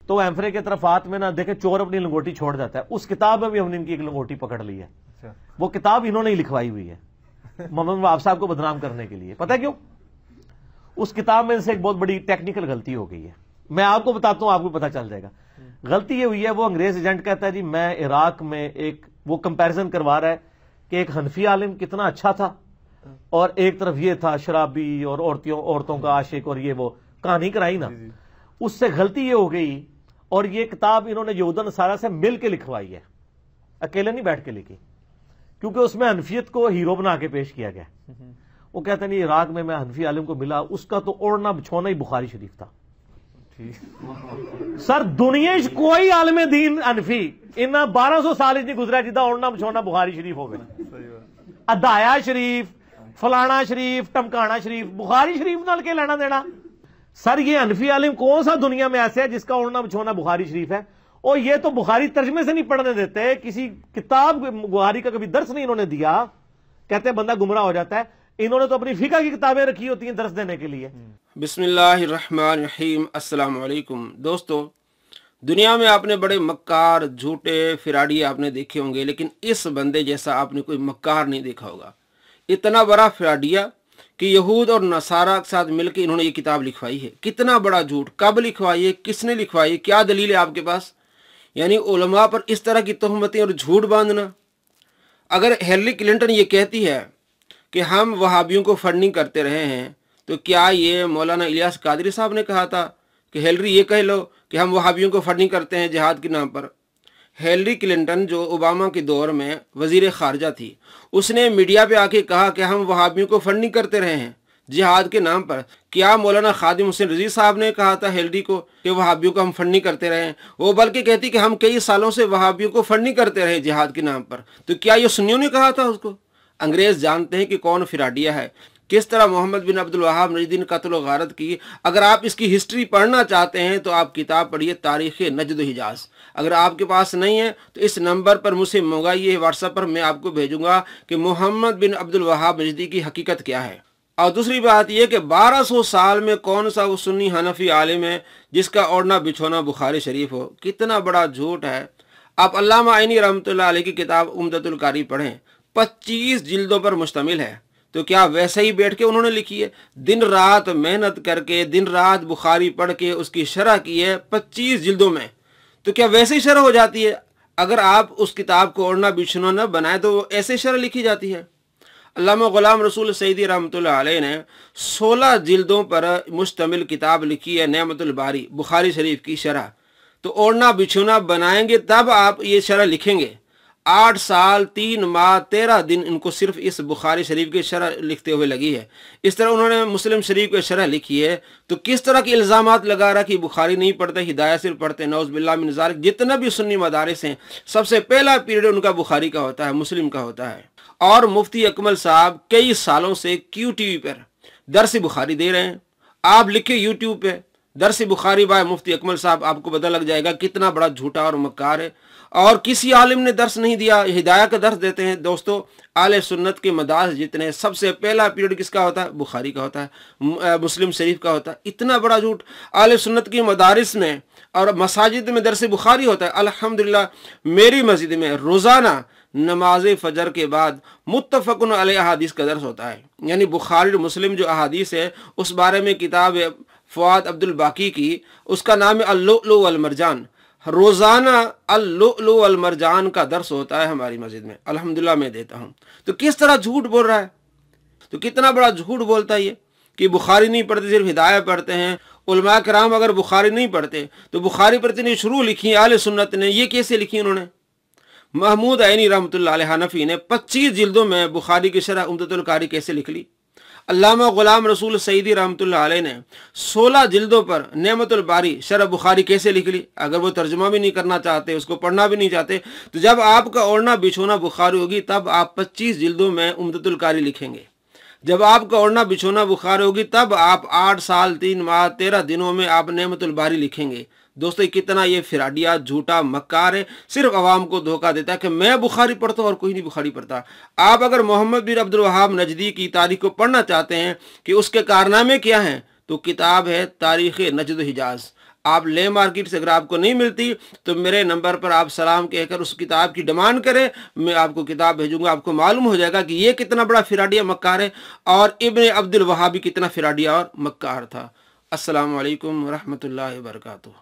तो एम्फरे के तरफात में ना देखे चोर अपनी लंगोटी छोड़ जाता है, उस किताब में भी हमने इनकी एक लंगोटी पकड़ ली है। वो किताब इन्होंने ही लिखवाई हुई है मोहम्मद नवाब साहब को बदनाम करने के लिए। पता है क्यों? उस किताब में से एक बहुत बड़ी टेक्निकल गलती हो गई है, मैं आपको बताता हूं, आपको पता चल जाएगा। गलती ये हुई है, वो अंग्रेज एजेंट कहता है जी मैं इराक में एक, वो कंपैरिजन करवा रहा है कि एक हनफी आलिम कितना अच्छा था और एक तरफ ये था शराबी और औरतों का आशिक, और ये वो कहानी कराई ना, उससे गलती ये हो गई। और ये किताब इन्होंने यहूदा नसारा से मिल के लिखवाई है, अकेले नहीं बैठ के लिखी, क्योंकि उसमें हनफियत को हीरो बना के पेश किया गया। वो कहते नहीं, इराक में मैं हनफी आलिम को मिला, उसका तो ओढ़ना बिछोना ही बुखारी शरीफ था। सर दुनिया कोई आलिम दीन हनफी इन 1200 साल नहीं गुजरा जिदा ओढ़ना बिछोना बुखारी शरीफ हो गया। अदाया शरीफ, फलाना शरीफ, टमकाना शरीफ, बुखारी शरीफ नाल के लेना देना। सर ये हनफी आलिम कौन सा दुनिया में ऐसे है जिसका ओढ़ना बिछोना बुखारी शरीफ है? और ये तो बुखारी तर्जमे से नहीं पढ़ने देते, किसी किताब बुखारी का कभी दर्स नहीं इन्होंने दिया, कहते हैं बंदा गुमराह हो जाता है। इन्होंने तो अपनी फिका की किताबें रखी होती हैं दर्स देने के लिए। बिस्मिल्लाहिर्रहमानिर्रहीम, अस्सलाम वालेकुम। दोस्तों, दुनिया में आपने बड़े मक्कार, झूठे, फिराडी आपने देखे होंगे, लेकिन इस बंदे जैसा आपने कोई मक्कार नहीं देखा होगा। इतना बड़ा फिराडिया कि यहूद और नसारा के साथ मिलकर इन्होंने ये किताब लिखवाई है। कितना बड़ा झूठ, कब लिखवाई है, किसने लिखवाई है, क्या दलील है आपके पास? यानी उलमा पर इस तरह की तोहमतें और झूठ बांधना। अगर हिलरी क्लिंटन ये कहती है कि हम वहाबियों को फंडिंग करते रहे हैं, तो क्या ये मौलाना इलियास कादरी साहब ने कहा था कि हिलरी ये कह लो कि हम वहाबियों को फंडिंग करते हैं जिहाद के नाम पर? हिलरी क्लिंटन जो ओबामा के दौर में वजीर खारजा थी, उसने मीडिया पे आके कहा कि हम वहाबियों को फंडिंग करते रहे हैं जिहाद के नाम पर। क्या मौलाना खादिम हुसैन रजी साहब ने कहा था हिलरी को कि वहाबियों को हम फंडिंग करते रहे? वो बल्कि कहती कि हम कई सालों से वहाबियों को फंडिंग करते रहे जिहाद के नाम पर। तो क्या ये सुन्नियों ने कहा था उसको? अंग्रेज जानते हैं कि कौन फिराडिया है, किस तरह मोहम्मद बिन अब्दुल वहाब नजदी ने कत्ल व गारत की। अगर आप इसकी हिस्ट्री पढ़ना चाहते हैं तो आप किताब पढ़िए तारीख़ नजद हिजाज। अगर आपके पास नहीं है तो इस नंबर पर मुझसे मंगाइए, व्हाट्सएप पर मैं आपको भेजूंगा कि मोहम्मद बिन अब्दुल वहाब नजदी की हकीकत क्या है। और दूसरी बात यह कि 1200 साल में कौन सा वो सुन्नी हनफी आलिम है जिसका ओढ़ना बिछोना बुखारी शरीफ हो? कितना बड़ा झूठ है। आप अल्लामा आइनी रहमतुल्लाह अलैह की किताब उम्दतुल कारी पढ़ें, 25 जिल्दों पर मुश्तमिल है। तो क्या वैसे ही बैठ के उन्होंने लिखी है? दिन रात मेहनत करके, दिन रात बुखारी पढ़ के उसकी शरह की है 25 जिल्दों में। तो क्या वैसे ही शरह हो जाती है? अगर आप उस किताब को ओढ़ना बिछोना न बनाए तो वो ऐसे शरह लिखी जाती है। अल्लामा गुलाम रसूल सईदी रहमतुल्लाह अलैह ने 16 जिल्दों पर मुश्तमिल किताब लिखी है, नेमतुल बारी, बुखारी शरीफ की शरह। तो ओढ़ना बिछोना बनाएंगे तब आप ये शरह लिखेंगे। 8 साल 3 माह 13 दिन इनको सिर्फ इस बुखारी शरीफ की शरह लिखते हुए लगी है। इस तरह उन्होंने मुस्लिम शरीफ की शरह लिखी है। तो किस तरह के इल्ज़ामात लगा रहा कि बुखारी नहीं पढ़ते, हिदायत सिर्फ पढ़ते। नौज़ बिल्लाह मिन ज़ालिक। जितना भी सुन्नी मदारिस हैं, सबसे पहला पीरियड उनका बुखारी का होता है, मुस्लिम का होता है। और मुफ्ती अकमल साहब कई सालों से QTV पर दर्स बुखारी दे रहे हैं। आप लिखे यूट्यूब पे दर्स बुखारी बाय मुफ्ती अकमल साहब, आपको पता लग जाएगा कितना बड़ा झूठा और मक्कार है। और किसी आलिम ने दर्स नहीं दिया, हिदायत का दर्स देते हैं। दोस्तों, आले सुन्नत के मदारस जितने, सबसे पहला पीरियड किसका होता है? बुखारी का होता है, मुस्लिम शरीफ का होता है। इतना बड़ा झूठ। आले सुन्नत की मदारिस में और मसाजिद में दर्स बुखारी होता है। अल्हम्दुलिल्लाह, मेरी मस्जिद में रोज़ाना नमाज फजर के बाद मुत्तफ़क़ुन अलैह अहादीस का दर्स होता है। यानी बुखारी मुस्लिम जो अहादीस है उस बारे में किताब है फवाद अब्दुल बाकी की, उसका नाम है अल-लुअलु वल मरजान। रोज़ाना अल-लुअलु वल मरजान का दर्स होता है हमारी मस्जिद में, अल्हम्दुलिल्लाह मैं देता हूँ। तो किस तरह झूठ बोल रहा है? तो कितना बड़ा झूठ बोलता है ये कि बुखारी नहीं पढ़ते, सिर्फ हिदायत पढ़ते हैं। उलमा कराम अगर बुखारी नहीं पढ़ते तो बुखारी पर इतनी शुरू लिखी आले सुन्नत ने, ये कैसे लिखी उन्होंने? महमूद आइनी रहमतुल्लाह अलैह हनफी ने 25 जिल्दों में बुखारी की शरह उम्दतुल कारी कैसे लिख ली? अल्लामा गुलाम रसूल सईदी रहमतुल्लाह अलैह ने 16 जिल्दों पर नेमतुल बारी शरह बुखारी कैसे लिख ली? अगर वो तर्जुमा भी नहीं करना चाहते, उसको पढ़ना भी नहीं चाहते, तो जब आपका ओढ़ना बिछोना बुखारी होगी तब आप 25 जिल्दों में उम्दतुल कारी लिखेंगे। जब आपका ओढ़ना बिछोना बुखारी होगी तब आप 8 साल 3 माह 13 दिनों में आप नेमतुल बारी लिखेंगे। दोस्तों, कितना ये फिराडिया झूठा मक्कार है, सिर्फ आवाम को धोखा देता है कि मैं बुखारी पढ़ता हूँ और कोई नहीं बुखारी पढ़ता। आप अगर मोहम्मद बिन अब्दुल वहाब नजदी की तारीख को पढ़ना चाहते हैं कि उसके कारनामे क्या हैं, तो किताब है तारीख़ नजद हिजाज। आप ले मार्केट से अगर आपको नहीं मिलती तो मेरे नंबर पर आप सलाम कहकर उस किताब की डिमांड करें, मैं आपको किताब भेजूंगा। आपको मालूम हो जाएगा कि ये कितना बड़ा फिराडिया मक्कार है और इब्न अब्दुल वहाबी कितना फिराडिया और मक्कार था। अस्सलामु अलैकुम रहमतुल्लाहि व बरकातुहू।